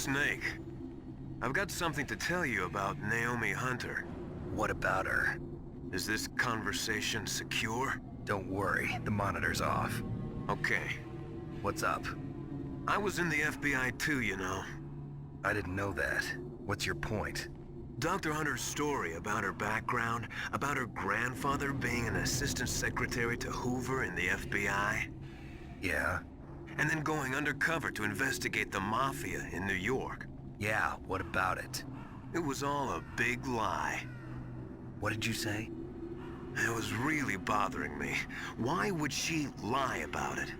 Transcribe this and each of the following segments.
Snake. I've got something to tell you about Naomi Hunter. What about her? Is this conversation secure? Don't worry, the monitor's off. Okay. What's up? I was in the FBI too, you know. I didn't know that. What's your point? Dr. Hunter's story about her background, about her grandfather being an assistant secretary to Hoover in the FBI. Yeah? And then going undercover to investigate the Mafia in New York. Yeah, what about it? It was all a big lie. What did you say? It was really bothering me. Why would she lie about it?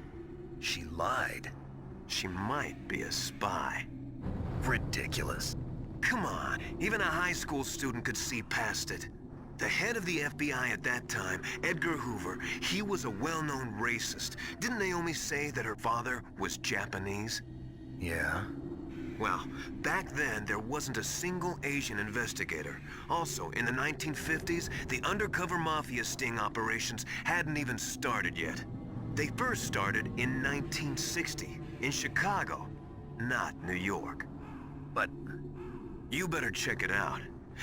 She lied. She might be a spy. Ridiculous. Come on, even a high school student could see past it. The head of the FBI at that time, Edgar Hoover, he was a well-known racist. Didn't Naomi say that her father was Japanese? Yeah? Well, back then, there wasn't a single Asian investigator. Also, in the 1950s, the undercover Mafia sting operations hadn't even started yet. They first started in 1960, in Chicago, not New York. But you better check it out.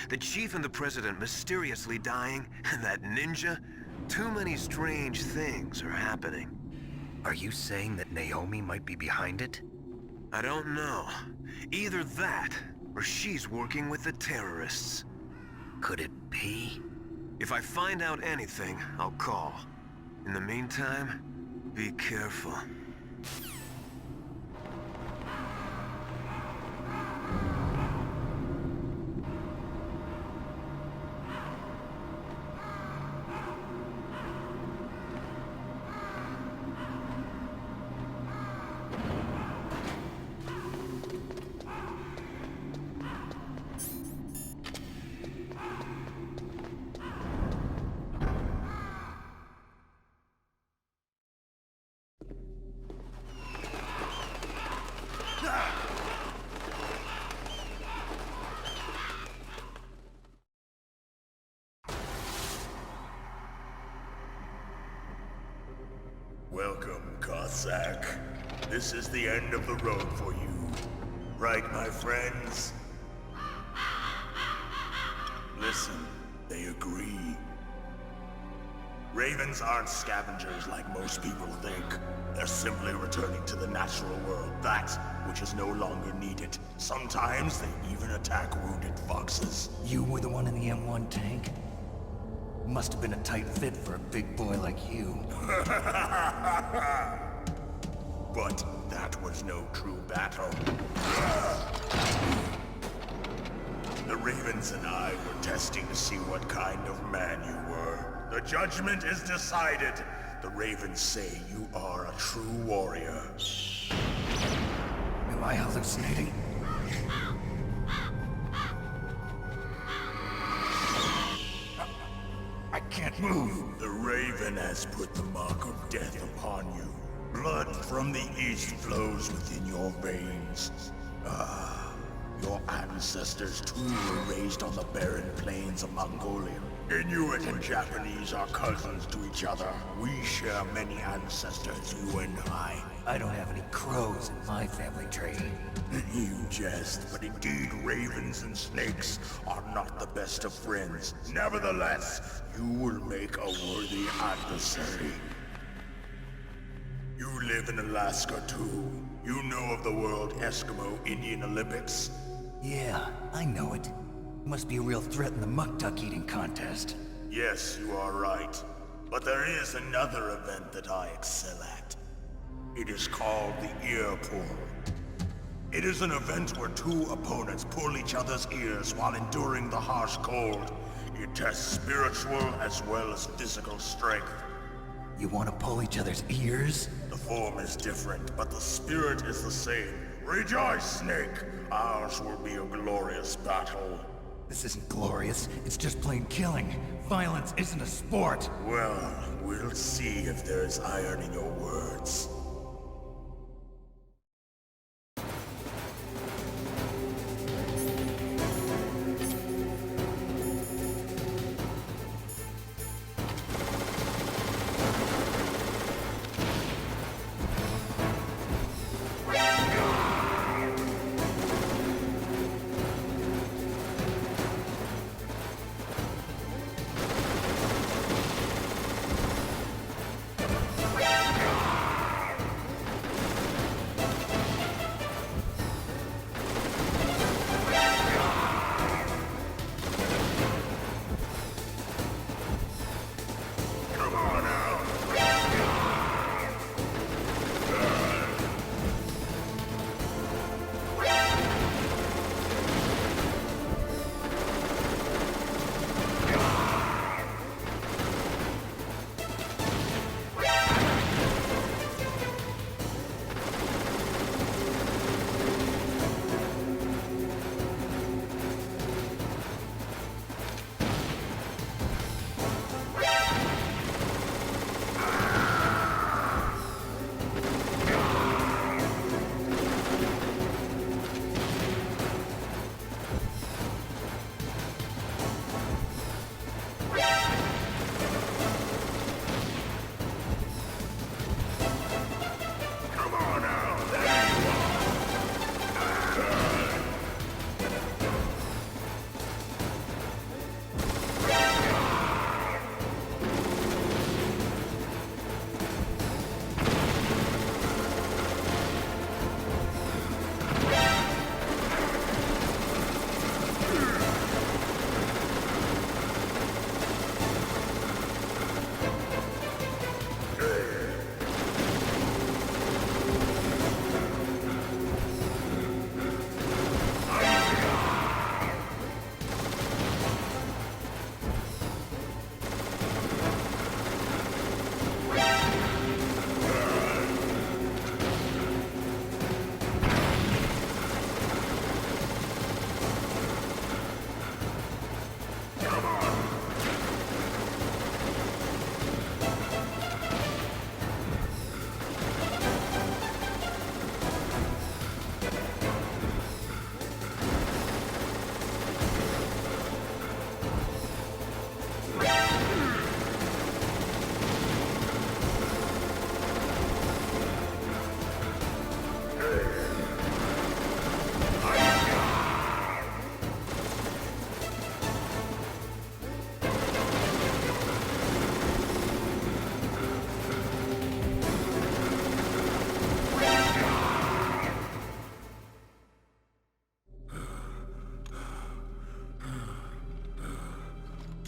The chief and the president mysteriously dying, and that ninja, too many strange things are happening. are you saying that Naomi might be behind it? I don't know. Either that, or she's working with the terrorists. Could it be? If I find out anything, I'll call. In the meantime, be careful. Welcome, Cossack. This is the end of the road for you. Right, my friends? Listen, they agree. Ravens aren't scavengers like most people think. They're simply returning to the natural world, that which is no longer needed. Sometimes they even attack wounded foxes. You were the one in the M1 tank? Must have been a tight fit for a big boy like you. But that was no true battle. The Ravens and I were testing to see what kind of man you were. The judgment is decided. The Ravens say you are a true warrior. Am I hallucinating? I can't move. The Raven has put the mark of death upon you. Blood from the east flows within your veins. Ah, your ancestors too were raised on the barren plains of Mongolia. Inuit and Japanese are cousins to each other. We share many ancestors, you and I. I don't have any crows in my family tree. You jest, but indeed ravens and snakes are not the best of friends. Nevertheless, you will make a worthy adversary. You live in Alaska too. You know of the World Eskimo Indian Olympics? Yeah, I know it. Must be a real threat in the muck-duck eating contest. Yes, you are right. But there is another event that I excel at. It is called the Ear Pull. It is an event where two opponents pull each other's ears while enduring the harsh cold. It tests spiritual as well as physical strength. You want to pull each other's ears? The form is different, but the spirit is the same. Rejoice, Snake! Ours will be a glorious battle. This isn't glorious. It's just plain killing. Violence isn't a sport. Well, we'll see if there's iron in your words.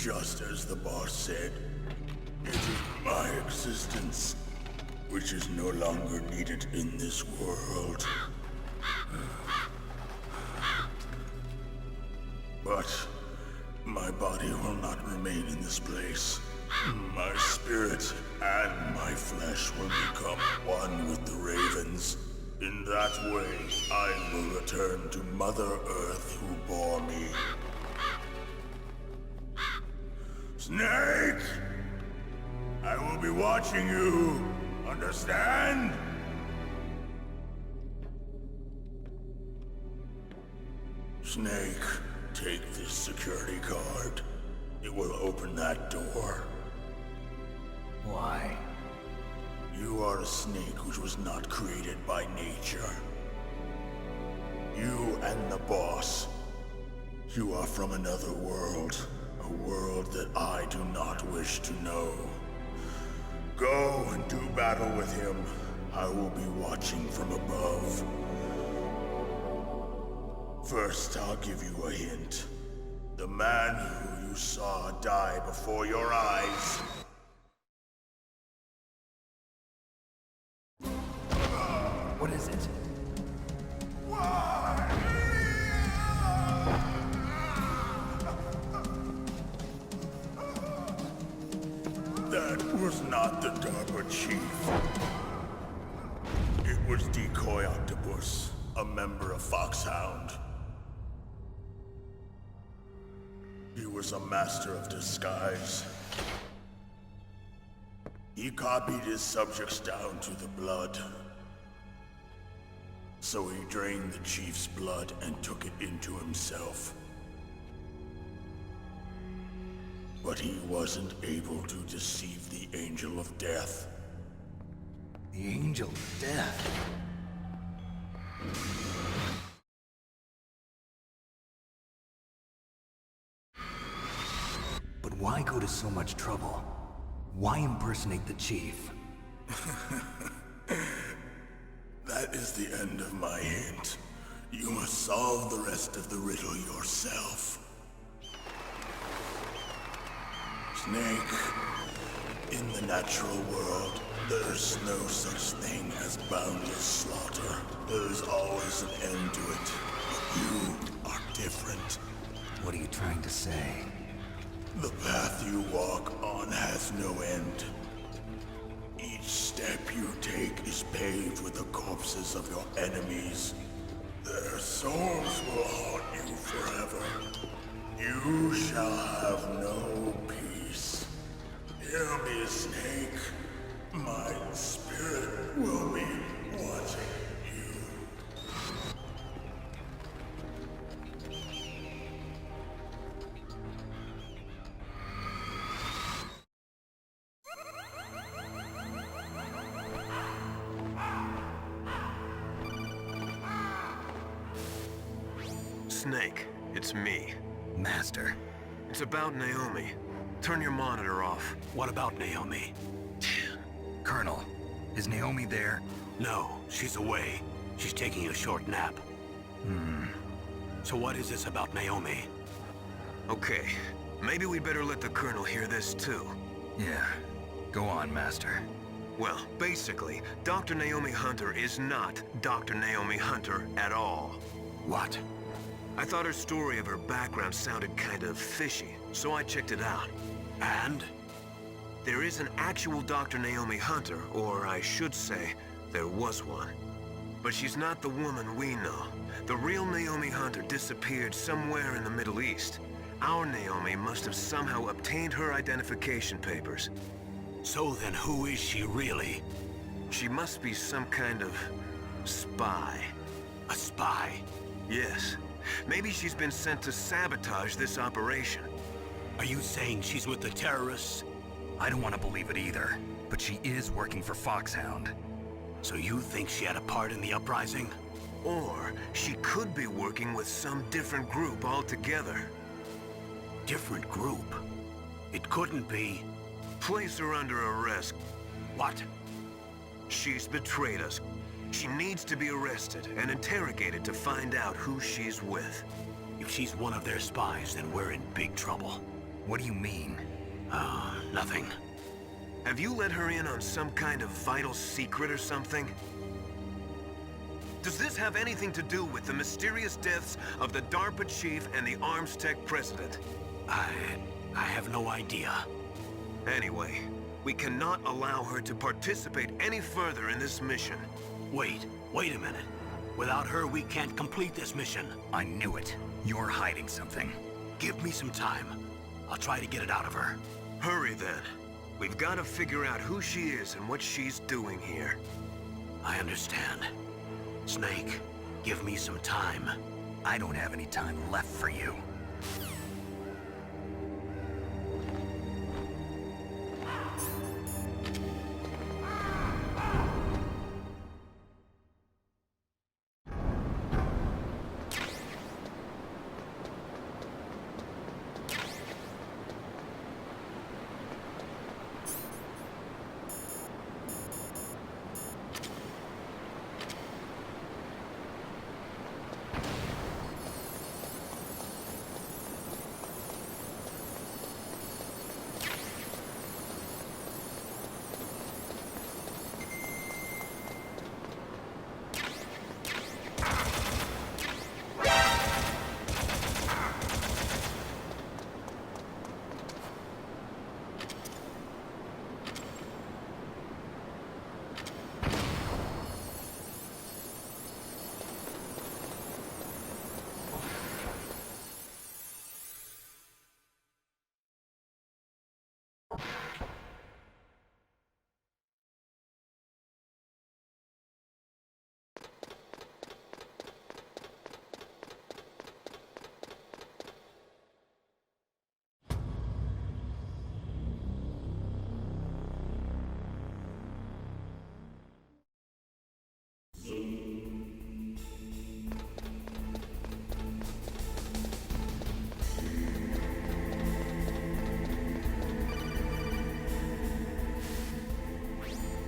Just as the boss said, it is my existence which is no longer needed in this world. But my body will not remain in this place. My spirit and my flesh will become one with the ravens. In that way, I will return to Mother Earth who bore me. Snake! I will be watching you. Understand? Snake, take this security card. It will open that door. Why? You are a snake which was not created by nature. You and the boss. You are from another world. A world that I do not wish to know. Go and do battle with him. I will be watching from above. First, I'll give you a hint. The man who you saw die before your eyes. What is it? That was not the DARPA chief. It was Decoy Octopus, a member of Foxhound. He was a master of disguise. He copied his subjects down to the blood. So he drained the chief's blood and took it into himself. But he wasn't able to deceive the Angel of Death. The Angel of Death? But why go to so much trouble? Why impersonate the chief? That is the end of my hint. You must solve the rest of the riddle yourself. Snake, in the natural world, there's no such thing as boundless slaughter. There's always an end to it. But you are different. What are you trying to say? The path you walk on has no end. Each step you take is paved with the corpses of your enemies. Their souls will haunt you forever. You shall have no peace. Hear me, Snake. My spirit will be watching you. Snake, it's me. Master. It's about Naomi. Turn your monitor off. What about Naomi? Colonel, is Naomi there? No, she's away. She's taking a short nap. So what is this about Naomi? Okay, maybe we'd better let the Colonel hear this too. Yeah. Go on, Master. Well, basically, Dr. Naomi Hunter is not Dr. Naomi Hunter at all. What? I thought her story of her background sounded kind of fishy, so I checked it out. And? There is an actual Dr. Naomi Hunter, or I should say, there was one. But she's not the woman we know. The real Naomi Hunter disappeared somewhere in the Middle East. Our Naomi must have somehow obtained her identification papers. So then who is she really? She must be some kind of spy. A spy? Yes. Maybe she's been sent to sabotage this operation. Are you saying she's with the terrorists? I don't want to believe it either, but she is working for Foxhound. So you think she had a part in the uprising? Or she could be working with some different group altogether. Different group? It couldn't be. Place her under arrest. What? She's betrayed us. She needs to be arrested and interrogated to find out who she's with. If she's one of their spies, then we're in big trouble. What do you mean? Oh, nothing. Have you let her in on some kind of vital secret or something? Does this have anything to do with the mysterious deaths of the DARPA chief and the ArmsTech president? I have no idea. Anyway, we cannot allow her to participate any further in this mission. Wait a minute. Without her, we can't complete this mission. I knew it. You're hiding something. Give me some time. I'll try to get it out of her. Hurry then. We've got to figure out who she is and what she's doing here. I understand. Snake, give me some time. I don't have any time left for you.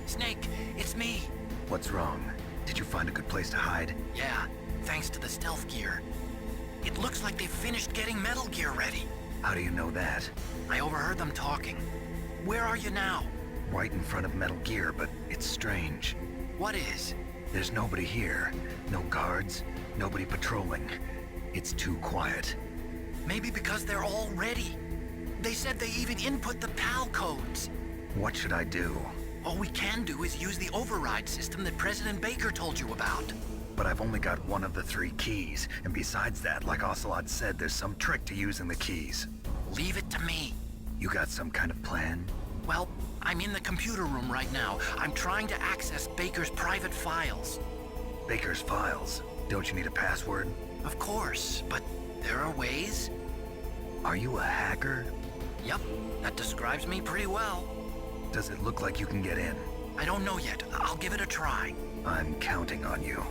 Snake, it's me. What's wrong? Did you find a good place to hide? Yeah, thanks to the stealth gear. It looks like they've finished getting Metal Gear ready. How do you know that? I overheard them talking. Where are you now? Right in front of Metal Gear, but it's strange. What is? There's nobody here. No guards, nobody patrolling. It's too quiet. Maybe because they're all ready. They said they even input the PAL codes. What should I do? All we can do is use the override system that President Baker told you about. But I've only got one of the 3 keys, and besides that, like Ocelot said, there's some trick to using the keys. Leave it to me. You got some kind of plan? Well, I'm in the computer room right now. I'm trying to access Baker's private files. Baker's files? Don't you need a password? Of course, but there are ways. Are you a hacker? Yup, that describes me pretty well. Does it look like you can get in? I don't know yet. I'll give it a try. I'm counting on you.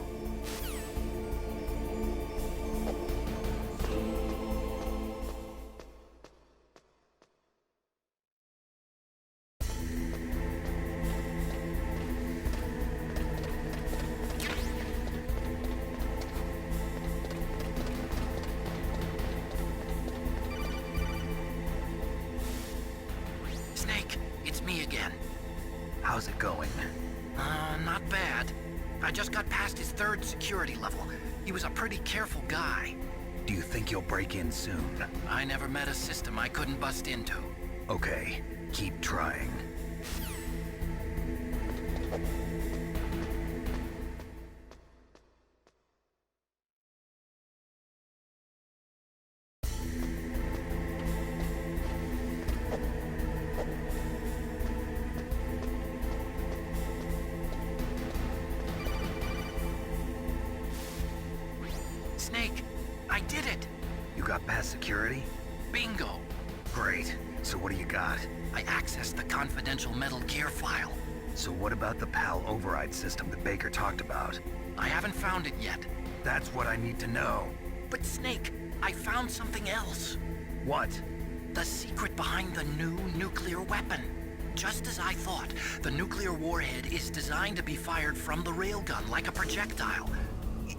Snake, it's me again. How's it going? Not bad. I just got past his 3rd security level. He was a pretty careful guy. Do you think you'll break in soon? I never met a system I couldn't bust into. Okay, keep trying. Snake, I did it! You got past security? Bingo! Great. So what do you got? I accessed the confidential Metal Gear file. So what about the PAL override system that Baker talked about? I haven't found it yet. That's what I need to know. But Snake, I found something else. What? The secret behind the new nuclear weapon. Just as I thought, the nuclear warhead is designed to be fired from the railgun like a projectile.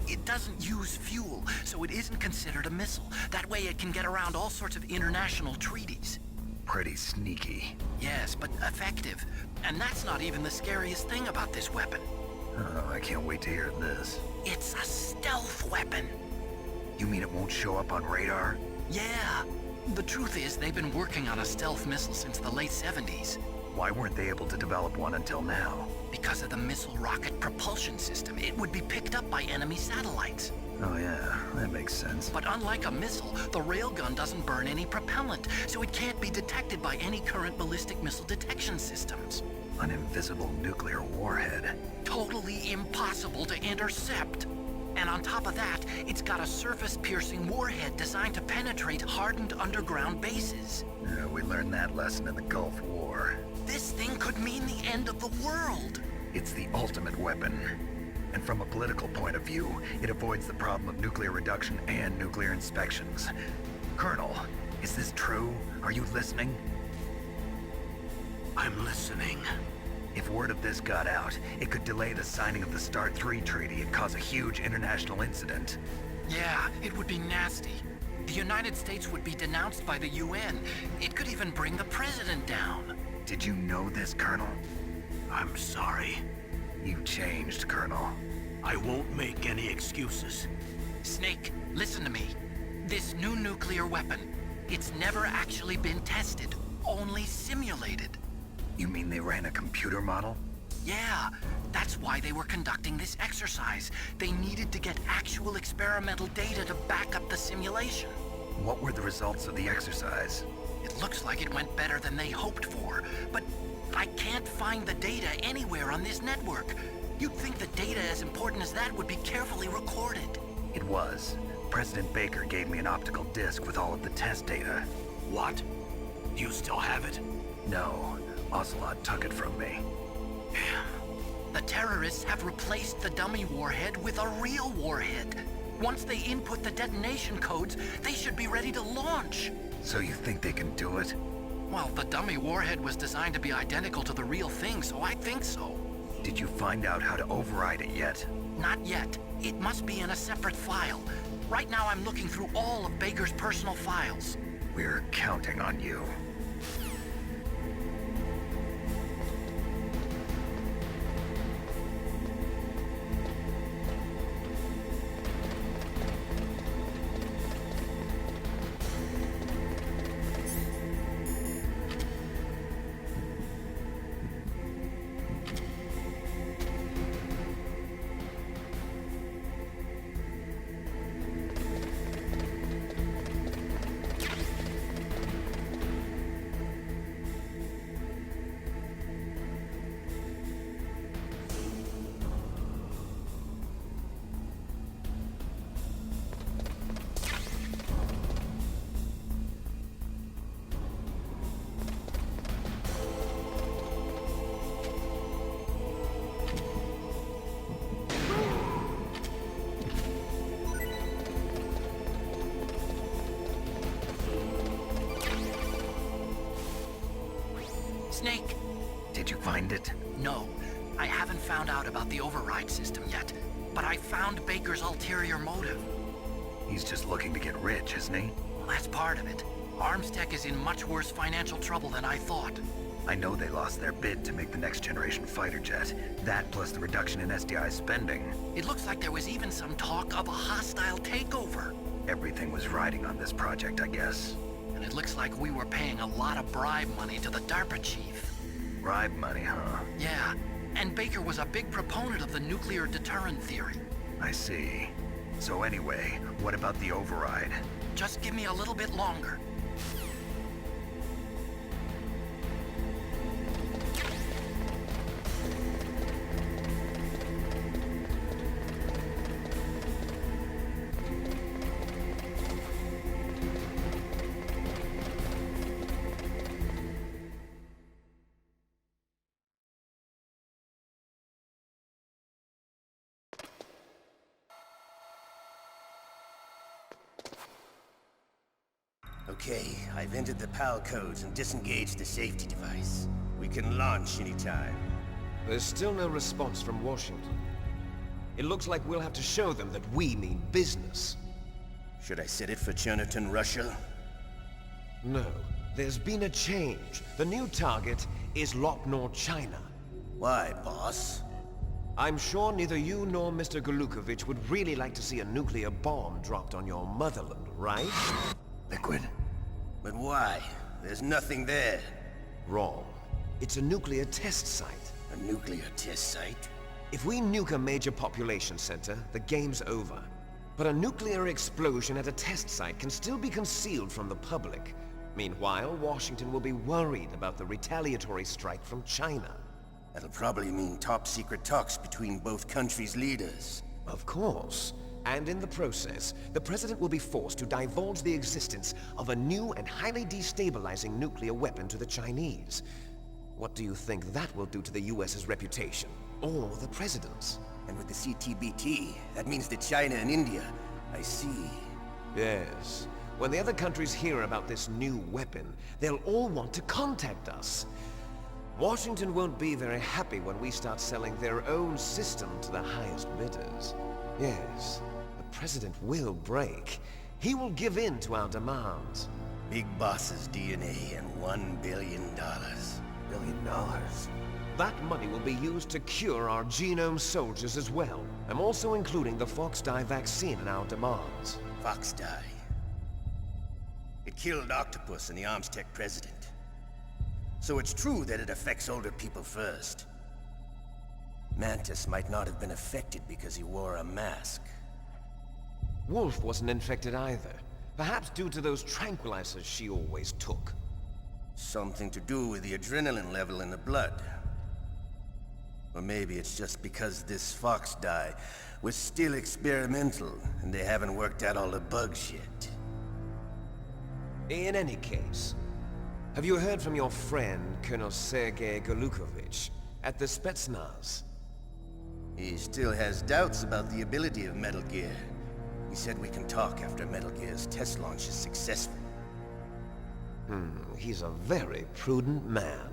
It doesn't use fuel, so it isn't considered a missile. That way it can get around all sorts of international treaties. pretty sneaky. Yes, but effective. And that's not even the scariest thing about this weapon. Oh, I can't wait to hear this. It's a stealth weapon. You mean it won't show up on radar? Yeah. The truth is, they've been working on a stealth missile since the late 70s. Why weren't they able to develop one until now? Because of the missile rocket propulsion system, it would be picked up by enemy satellites. Oh yeah, that makes sense. But unlike a missile, the railgun doesn't burn any propellant, so it can't be detected by any current ballistic missile detection systems. An invisible nuclear warhead. Totally impossible to intercept. And on top of that, it's got a surface-piercing warhead designed to penetrate hardened underground bases. We learned that lesson in the Gulf War. This thing could mean the end of the world. It's the ultimate weapon. And from a political point of view, it avoids the problem of nuclear reduction and nuclear inspections. Colonel, is this true? Are you listening? I'm listening. If word of this got out, it could delay the signing of the START III treaty and cause a huge international incident. Yeah, it would be nasty. The United States would be denounced by the UN. It could even bring the president down. Did you know this, Colonel? I'm sorry. You changed, Colonel. I won't make any excuses. Snake, listen to me. This new nuclear weapon, it's never actually been tested, only simulated. You mean they ran a computer model? Yeah, that's why they were conducting this exercise. They needed to get actual experimental data to back up the simulation. What were the results of the exercise? It looks like it went better than they hoped for, but I can't find the data anywhere on this network. You'd think the data as important as that would be carefully recorded. It was. President Baker gave me an optical disc with all of the test data. What? Do you still have it? No, Ocelot took it from me. The terrorists have replaced the dummy warhead with a real warhead. Once they input the detonation codes, they should be ready to launch. So you think they can do it? Well, the dummy warhead was designed to be identical to the real thing, so I think so. Did you find out how to override it yet? Not yet. It must be in a separate file. Right now I'm looking through all of Baker's personal files. We're counting on you. Snake! Did you find it? No, I haven't found out about the override system yet, but I found Baker's ulterior motive. He's just looking to get rich, isn't he? Well, that's part of it. Armstech is in much worse financial trouble than I thought. I know they lost their bid to make the next generation fighter jet. That plus the reduction in SDI spending. It looks like there was even some talk of a hostile takeover. Everything was riding on this project, I guess. And it looks like we were paying a lot of bribe money to the DARPA chief. Bribe money, huh? Yeah, and Baker was a big proponent of the nuclear deterrent theory. I see. So anyway, what about the override? Just give me a little bit longer. Okay, I've entered the PAL codes and disengaged the safety device. We can launch anytime. There's still no response from Washington. It looks like we'll have to show them that we mean business. Should I set it for Cherniton, Russia? No. There's been a change. The new target is Lopnor, China. Why, boss? I'm sure neither you nor Mr. Golukovich would really like to see a nuclear bomb dropped on your motherland, right? Liquid. But why? There's nothing there. Wrong. It's a nuclear test site. A nuclear test site? If we nuke a major population center, the game's over. But a nuclear explosion at a test site can still be concealed from the public. Meanwhile, Washington will be worried about the retaliatory strike from China. That'll probably mean top-secret talks between both countries' leaders. Of course. And in the process, the President will be forced to divulge the existence of a new and highly destabilizing nuclear weapon to the Chinese. What do you think that will do to the US's reputation? Or the President's? And with the CTBT, that means that China and India... I see. Yes. When the other countries hear about this new weapon, they'll all want to contact us. Washington won't be very happy when we start selling their own system to the highest bidders. Yes, the President will break. He will give in to our demands. Big Boss's DNA and $1 billion. $1 billion? That money will be used to cure our genome soldiers as well. I'm also including the Fox-Die vaccine in our demands. Fox-Die. It killed Octopus and the Armstech president. So it's true that it affects older people first. Mantis might not have been affected because he wore a mask. Wolf wasn't infected either. Perhaps due to those tranquilizers she always took. Something to do with the adrenaline level in the blood. Or maybe it's just because this Fox-Die was still experimental and they haven't worked out all the bugs yet. In any case, have you heard from your friend, Colonel Sergei Golukovich, at the Spetsnaz? He still has doubts about the ability of Metal Gear. He said we can talk after Metal Gear's test launch is successful. He's a very prudent man.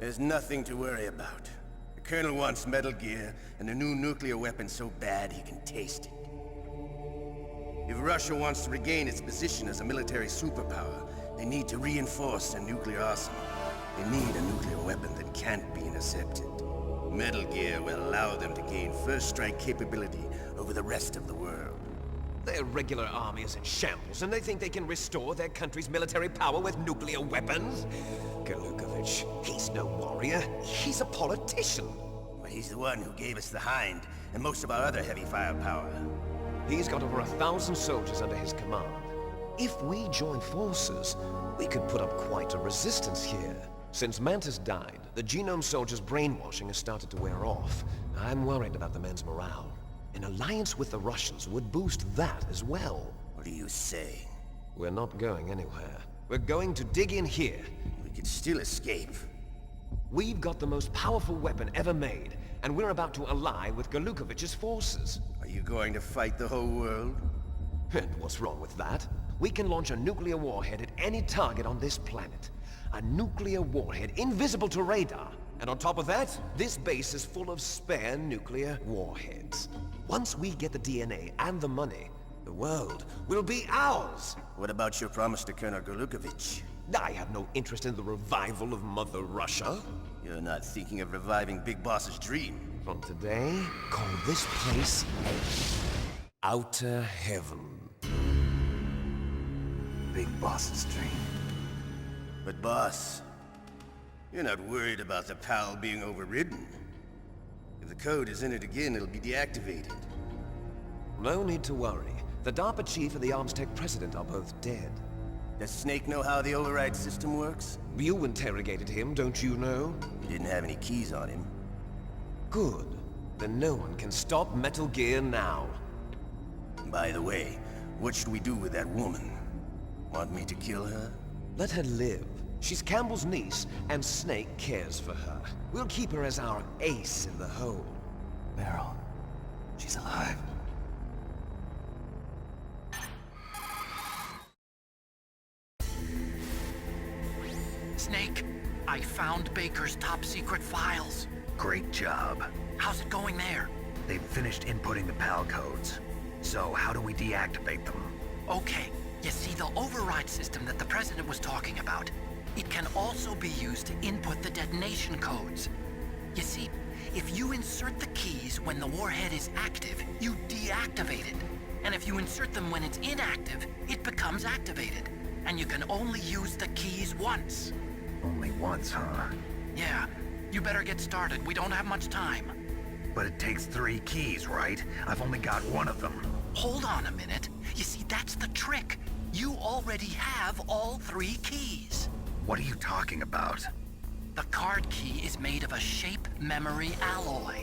There's nothing to worry about. The Colonel wants Metal Gear and a new nuclear weapon so bad he can taste it. If Russia wants to regain its position as a military superpower, they need to reinforce their nuclear arsenal. They need a nuclear weapon that can't be intercepted. Metal Gear will allow them to gain first strike capability over the rest of the world. Their regular army is in shambles, and they think they can restore their country's military power with nuclear weapons? Golukovich, he's no warrior. He's a politician. But he's the one who gave us the Hind and most of our other heavy firepower. He's got over 1,000 soldiers under his command. If we join forces, we could put up quite a resistance here. Since Mantis died, the genome soldiers' brainwashing has started to wear off. I'm worried about the men's morale. An alliance with the Russians would boost that as well. What are you saying? We're not going anywhere. We're going to dig in here. We could still escape. We've got the most powerful weapon ever made, and we're about to ally with Golukovich's forces. Are you going to fight the whole world? And what's wrong with that? We can launch a nuclear warhead at any target on this planet. A nuclear warhead invisible to radar. And on top of that, this base is full of spare nuclear warheads. Once we get the DNA and the money, the world will be ours! What about your promise to Colonel Golukovich? I have no interest in the revival of Mother Russia. You're not thinking of reviving Big Boss's dream. From today, call this place Outer Heaven. Big Boss's dream. But boss, you're not worried about the PAL being overridden. If the code is in it again, it'll be deactivated. No need to worry. The DARPA chief and the Armstech president are both dead. Does Snake know how the override system works? You interrogated him, don't you know? He didn't have any keys on him. Good. Then no one can stop Metal Gear now. By the way, what should we do with that woman? Want me to kill her? Let her live. She's Campbell's niece, and Snake cares for her. We'll keep her as our ace in the hole. Meryl, she's alive. Snake, I found Baker's top-secret files. Great job. How's it going there? They've finished inputting the PAL codes. So how do we deactivate them? Okay, You see, the override system that the President was talking about, it can also be used to input the detonation codes. You see, if you insert the keys when the warhead is active, you deactivate it. And if you insert them when it's inactive, it becomes activated. And you can only use the keys once. Only once, huh? Yeah, you better get started. We don't have much time. But it takes 3 keys, right? I've only got one of them. Hold on a minute. You see, that's the trick. You already have all 3 keys. What are you talking about? The card key is made of a shape memory alloy.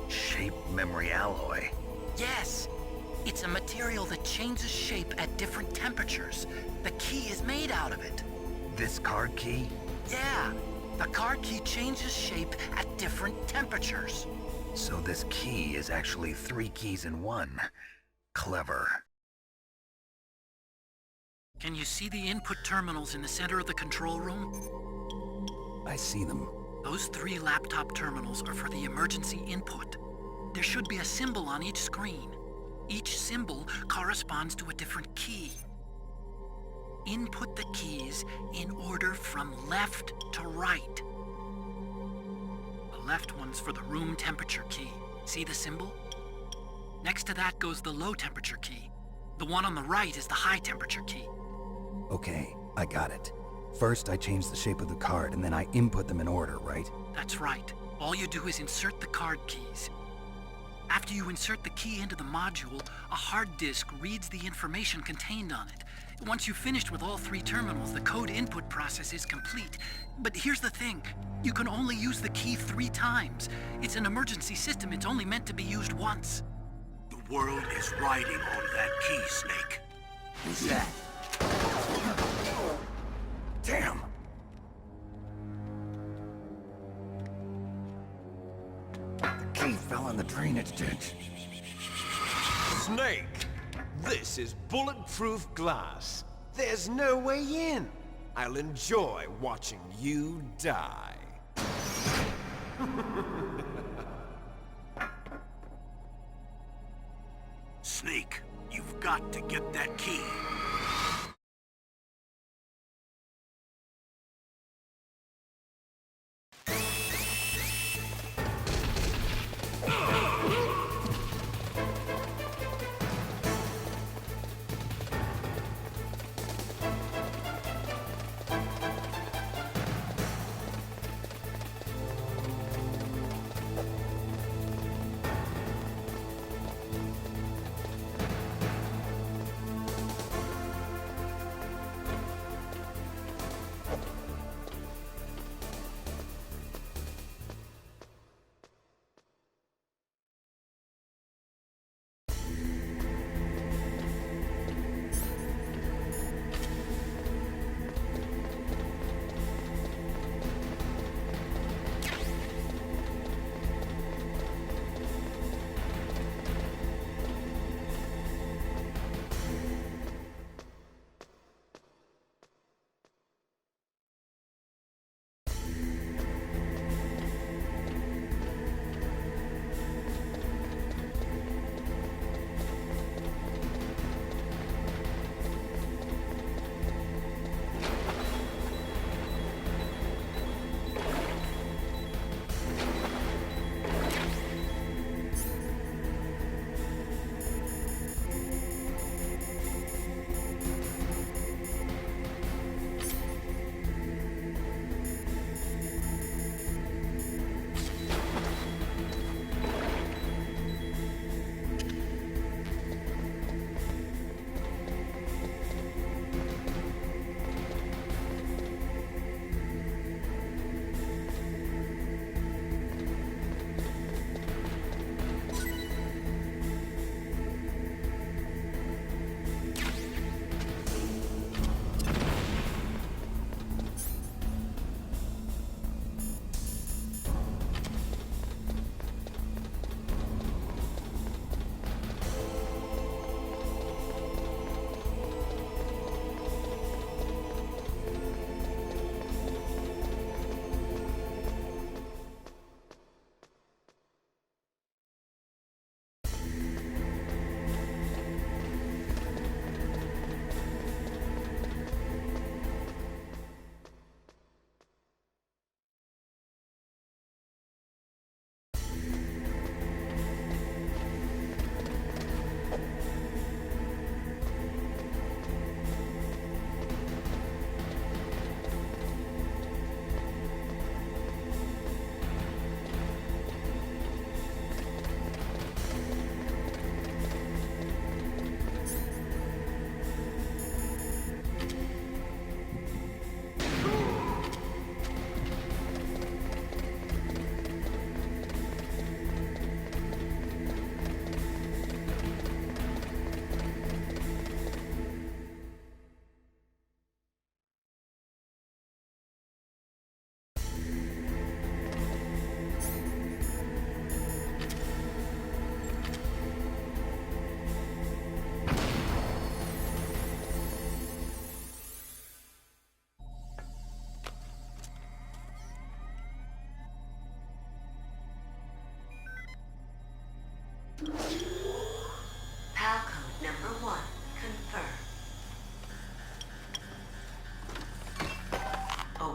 Shape memory alloy? Yes. It's a material that changes shape at different temperatures. The key is made out of it. This card key? Yeah. The card key changes shape at different temperatures. So this key is actually 3 keys in one. Clever. Can you see the input terminals in the center of the control room? I see them. Those 3 laptop terminals are for the emergency input. There should be a symbol on each screen. Each symbol corresponds to a different key. Input the keys in order from left to right. The left one's for the room temperature key. See the symbol? Next to that goes the low temperature key. The one on the right is the high temperature key. Okay, I got it. First, I change the shape of the card, and then I input them in order, right? That's right. All you do is insert the card keys. After you insert the key into the module, a hard disk reads the information contained on it. Once you've finished with all 3 terminals, the code input process is complete. But here's the thing. You can only use the key 3 times. It's an emergency system. It's only meant to be used once. The world is riding on that key, Snake. Who's that? Damn! The key fell in the drainage ditch. Snake! This is bulletproof glass. There's no way in. I'll enjoy watching you die. Snake, you've got to get that key.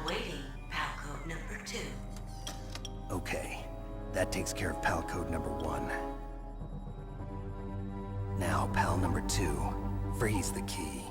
Awaiting PAL code number 2. Okay, that takes care of PAL code number 1. Now, PAL number 2, freeze the key.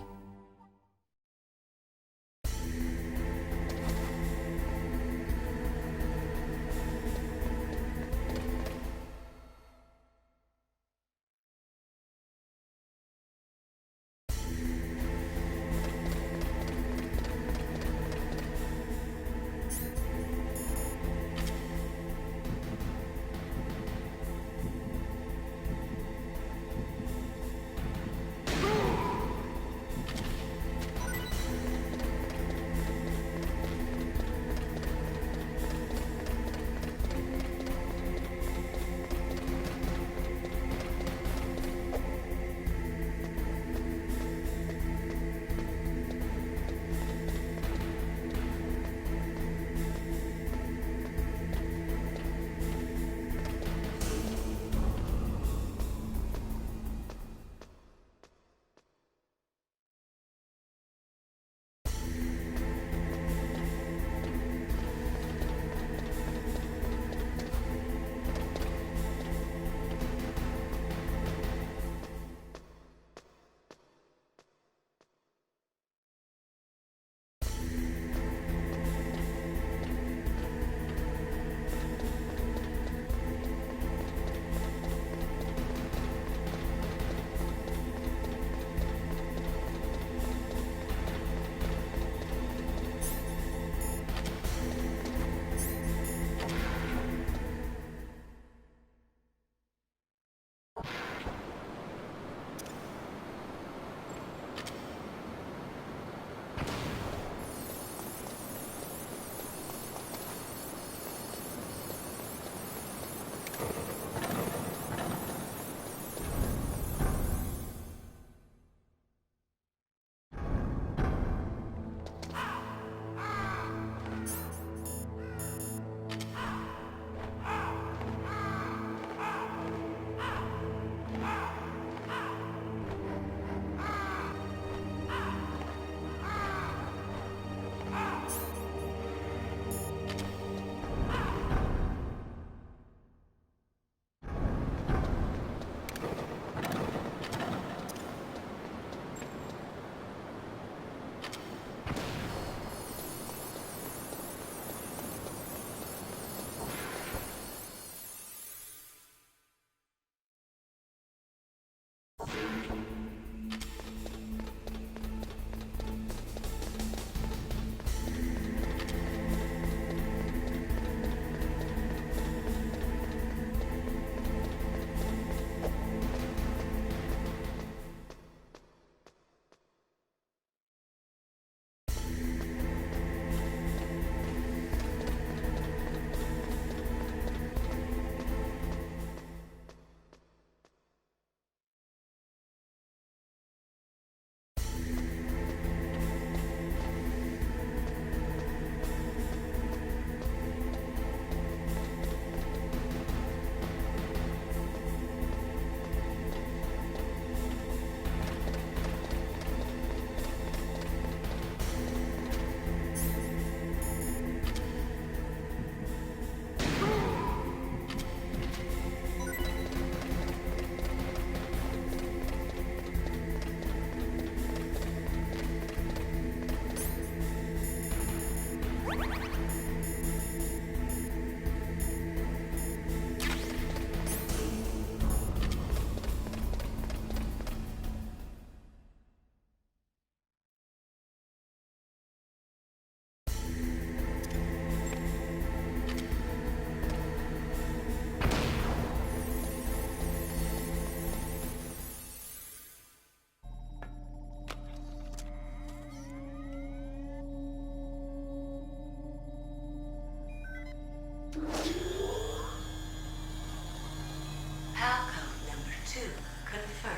PAL code number 2 confirmed.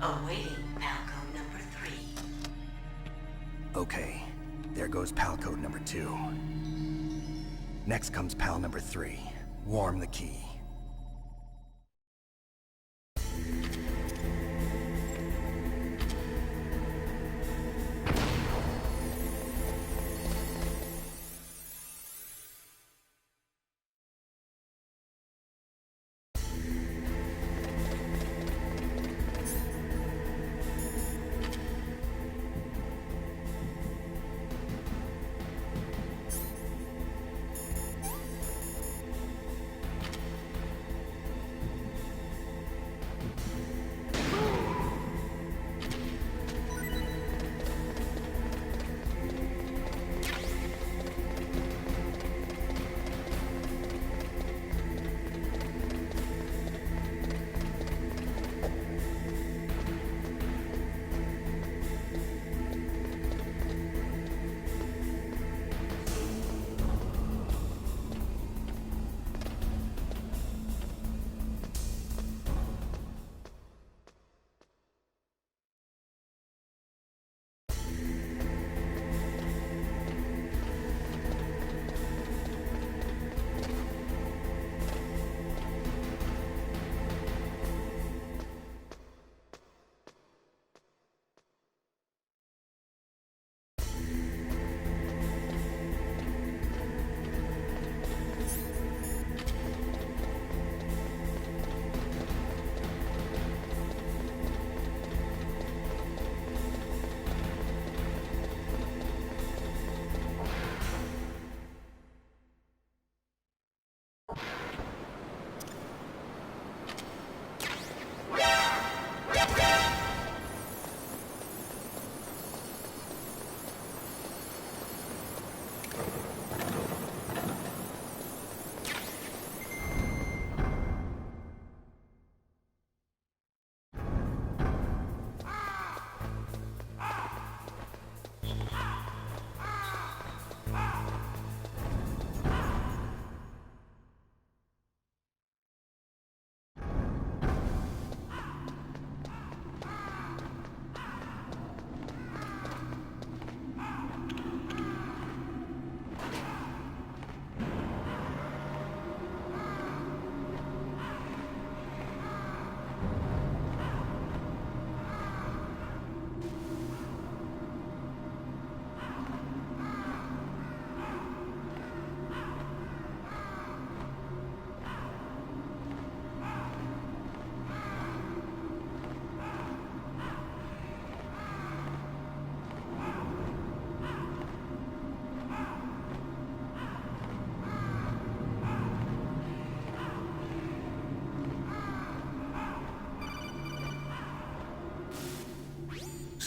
Awaiting PAL code number 3. Okay, there goes PAL code number 2. Next comes PAL number 3. Warm the key.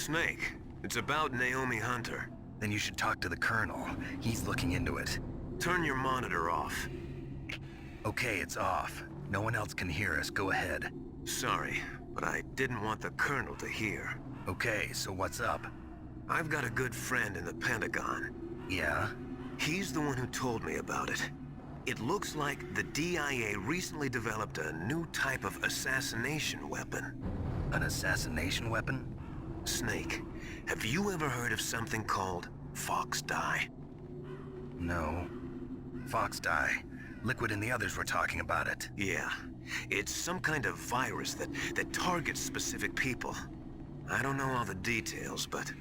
Snake, it's about Naomi Hunter. Then you should talk to the Colonel. He's looking into it. Turn your monitor off. Okay, it's off. No one else can hear us. Go ahead. Sorry, but I didn't want the Colonel to hear. Okay, so what's up? I've got a good friend in the Pentagon. Yeah? He's the one who told me about it. It looks like the DIA recently developed a new type of assassination weapon. An assassination weapon? Snake, have you ever heard of something called Fox Dye? No. Fox Dye. Liquid and the others were talking about it. Yeah. It's some kind of virus that targets specific people. I don't know all the details, but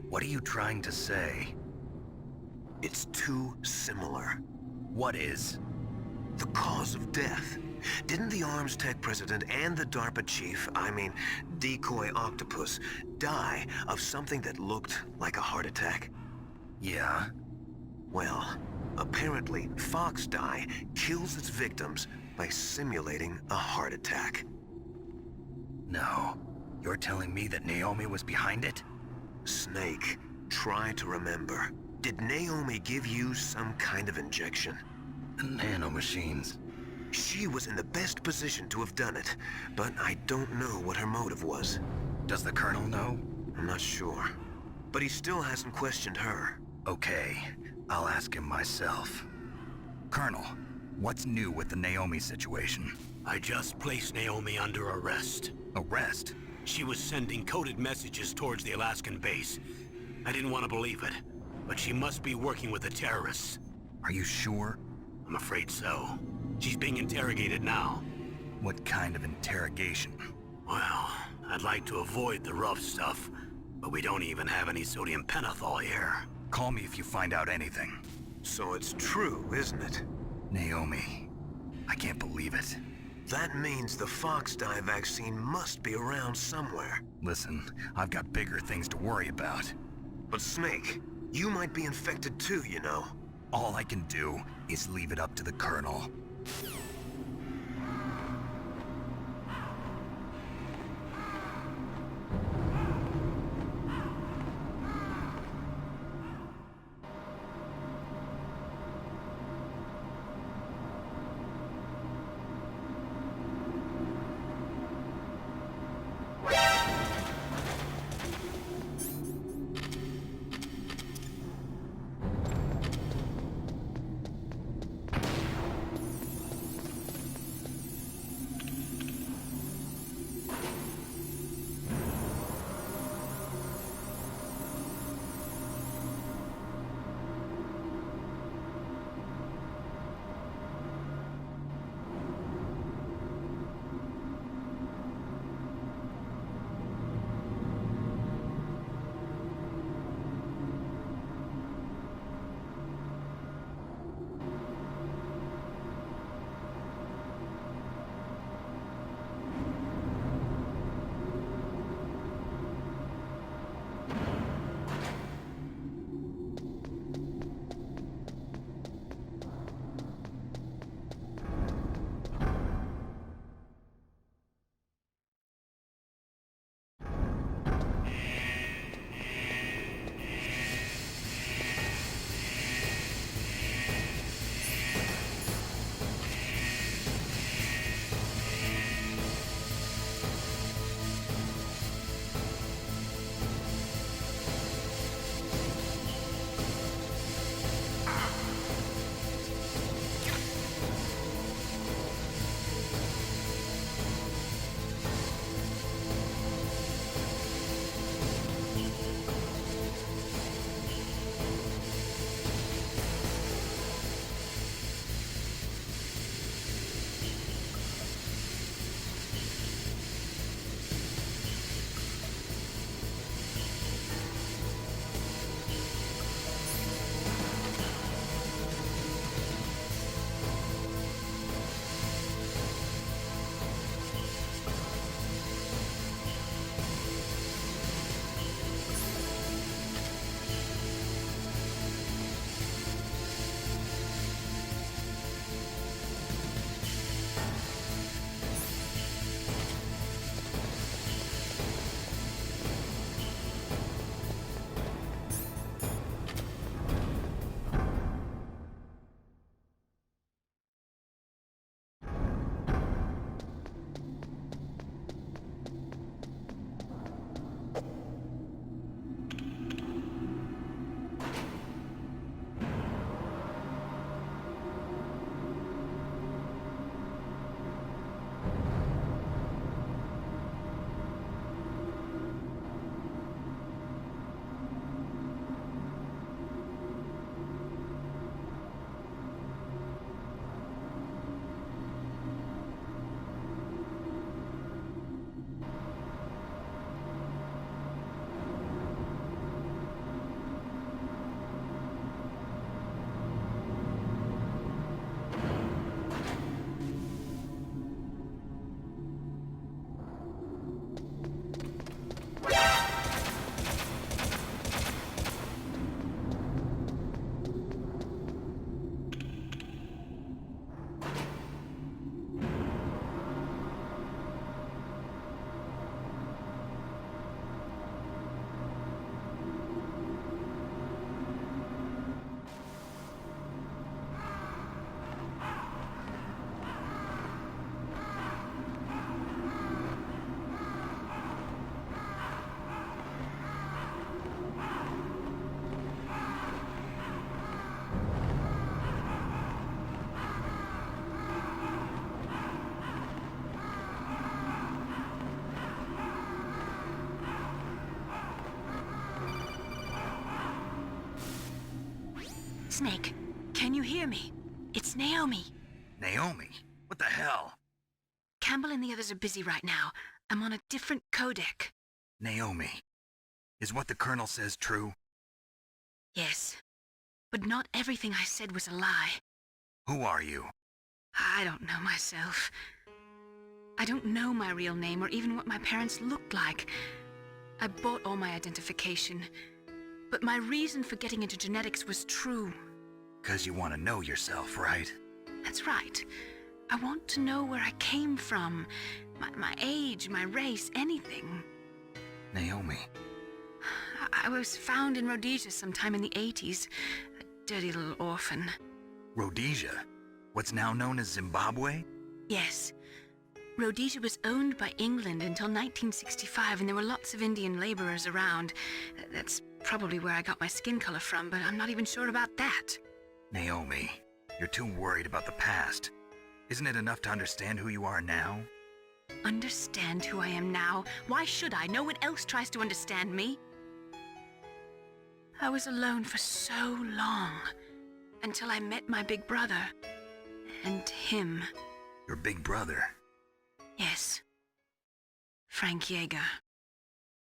What are you trying to say? it's too similar. What is? The cause of death. Didn't the Arms Tech president and the DARPA chief, Decoy Octopus, die of something that looked like a heart attack? Yeah? Well, apparently Fox Dye kills its victims by simulating a heart attack. No. You're telling me that Naomi was behind it? Snake, try to remember. Did Naomi give you some kind of injection? Nanomachines. She was in the best position to have done it, but I don't know what her motive was. Does the Colonel know? I'm not sure. But he still hasn't questioned her. Okay. I'll ask him myself. Colonel, what's new with the Naomi situation? I just placed Naomi under arrest. Arrest? She was sending coded messages towards the Alaskan base. I didn't want to believe it, but she must be working with the terrorists. Are you sure? I'm afraid so. She's being interrogated now. What kind of interrogation? Well, I'd like to avoid the rough stuff, but we don't even have any sodium pentothal here. Call me if you find out anything. So it's true, isn't it? Naomi, I can't believe it. That means the Fox Dye vaccine must be around somewhere. Listen, I've got bigger things to worry about. But Snake, you might be infected too, you know. All I can do is leave it up to the Colonel. Snake, can you hear me? It's Naomi. Naomi? What the hell? Campbell and the others are busy right now. I'm on a different codec. Naomi, is what the Colonel says true? Yes. But not everything I said was a lie. Who are you? I don't know myself. I don't know my real name or even what my parents looked like. I bought all my identification. But my reason for getting into genetics was true. 'Cause you want to know yourself, right? That's right. I want to know where I came from. My age, my race, anything. Naomi. I was found in Rhodesia sometime in the 80s. A dirty little orphan. Rhodesia? What's now known as Zimbabwe? Yes. Rhodesia was owned by England until 1965, and there were lots of Indian laborers around. That's probably where I got my skin color from, but I'm not even sure about that. Naomi, you're too worried about the past. Isn't it enough to understand who you are now? Understand who I am now? Why should I? No one else tries to understand me. I was alone for so long, until I met my big brother. And him. Your big brother? Yes. Frank Yeager.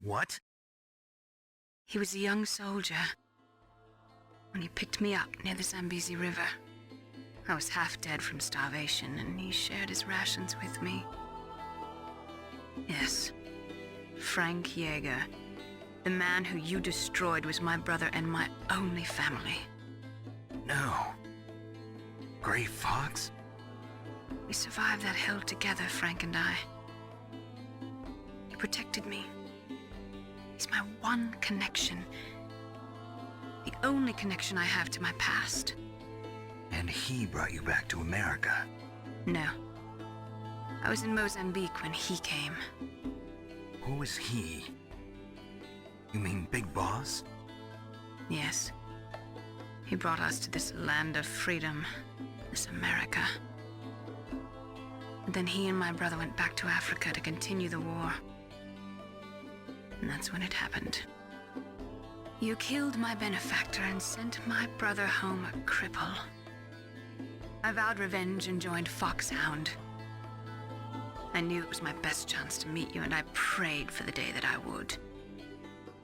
What? He was a young soldier when he picked me up near the Zambezi River. I was half dead from starvation, and he shared his rations with me. Yes, Frank Yeager. The man who you destroyed was my brother and my only family. No. Gray Fox? We survived that hell together, Frank and I. He protected me. He's my one connection. The only connection I have to my past. And he brought you back to America? No. I was in Mozambique when he came. Who is he? You mean Big Boss? Yes. He brought us to this land of freedom, this America. And then he and my brother went back to Africa to continue the war. And that's when it happened. You killed my benefactor and sent my brother home a cripple. I vowed revenge and joined Foxhound. I knew it was my best chance to meet you, and I prayed for the day that I would.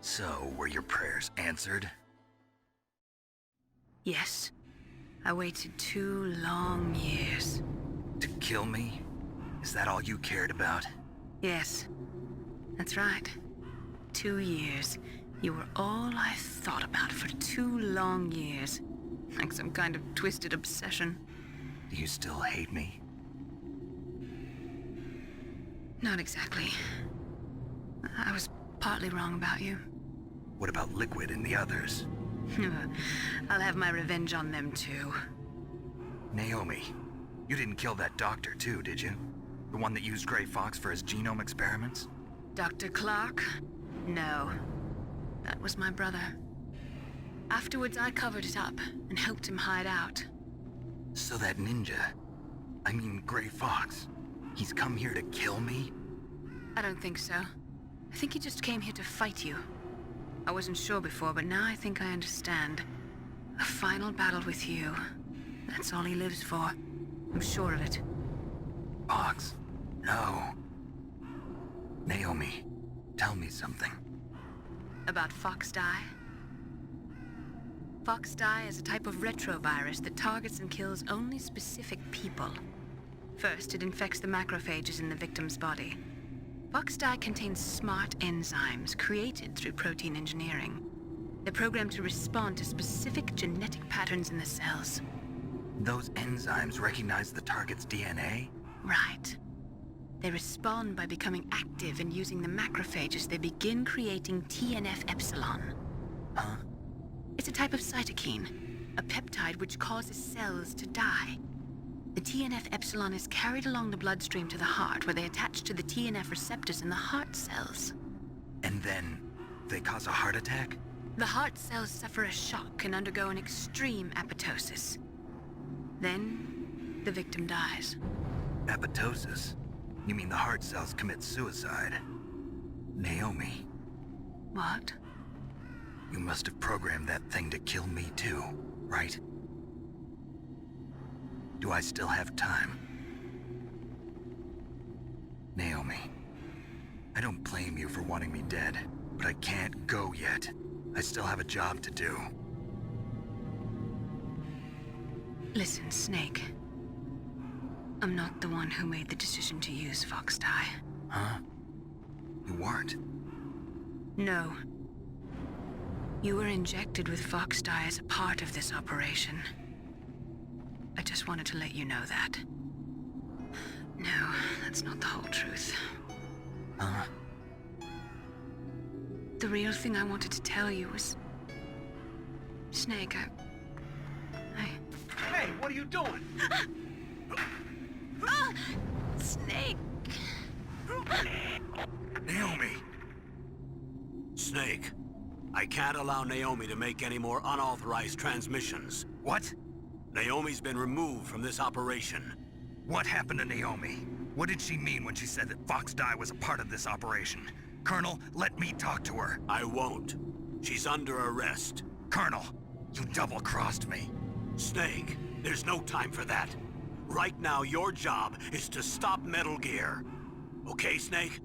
So, were your prayers answered? Yes. I waited 2 long years. To kill me? Is that all you cared about? Yes. That's right. 2 years. You were all I thought about for 2 long years. Like some kind of twisted obsession. Do you still hate me? Not exactly. I was partly wrong about you. What about Liquid and the others? I'll have my revenge on them too. Naomi, you didn't kill that doctor too, did you? The one that used Gray Fox for his genome experiments? Dr. Clark? No. That was my brother. Afterwards, I covered it up and helped him hide out. So that ninja, I mean Gray Fox, he's come here to kill me? I don't think so. I think he just came here to fight you. I wasn't sure before, but now I think I understand. A final battle with you. That's all he lives for. I'm sure of it. Fox? No. Naomi, tell me something. About FoxDie? FoxDie is a type of retrovirus that targets and kills only specific people. First, it infects the macrophages in the victim's body. FoxDie contains smart enzymes created through protein engineering. They're programmed to respond to specific genetic patterns in the cells. Those enzymes recognize the target's DNA? Right. They respond by becoming active and using the macrophages. They begin creating TNF-epsilon. Huh? It's a type of cytokine, a peptide which causes cells to die. The TNF-epsilon is carried along the bloodstream to the heart, where they attach to the TNF receptors in the heart cells. And then they cause a heart attack? The heart cells suffer a shock and undergo an extreme apoptosis. Then, the victim dies. Apoptosis? You mean the heart cells commit suicide? Naomi. What? You must have programmed that thing to kill me too. right? Do I still have time? Naomi, I don't blame you for wanting me dead, but I can't go yet. I still have a job to do. Listen, Snake. I'm not the one who made the decision to use Fox Dye. Huh? You weren't? No. You were injected with Fox Dye as a part of this operation. I just wanted to let you know that. No, that's not the whole truth. Huh? The real thing I wanted to tell you was... Snake, I... Hey, what are you doing? Snake! Naomi! Snake, I can't allow Naomi to make any more unauthorized transmissions. What? Naomi's been removed from this operation. What happened to Naomi? What did she mean when she said that Fox Dye was a part of this operation? Colonel, let me talk to her. I won't. She's under arrest. Colonel, you double-crossed me. Snake, there's no time for that. Right now, your job is to stop Metal Gear. Okay, Snake?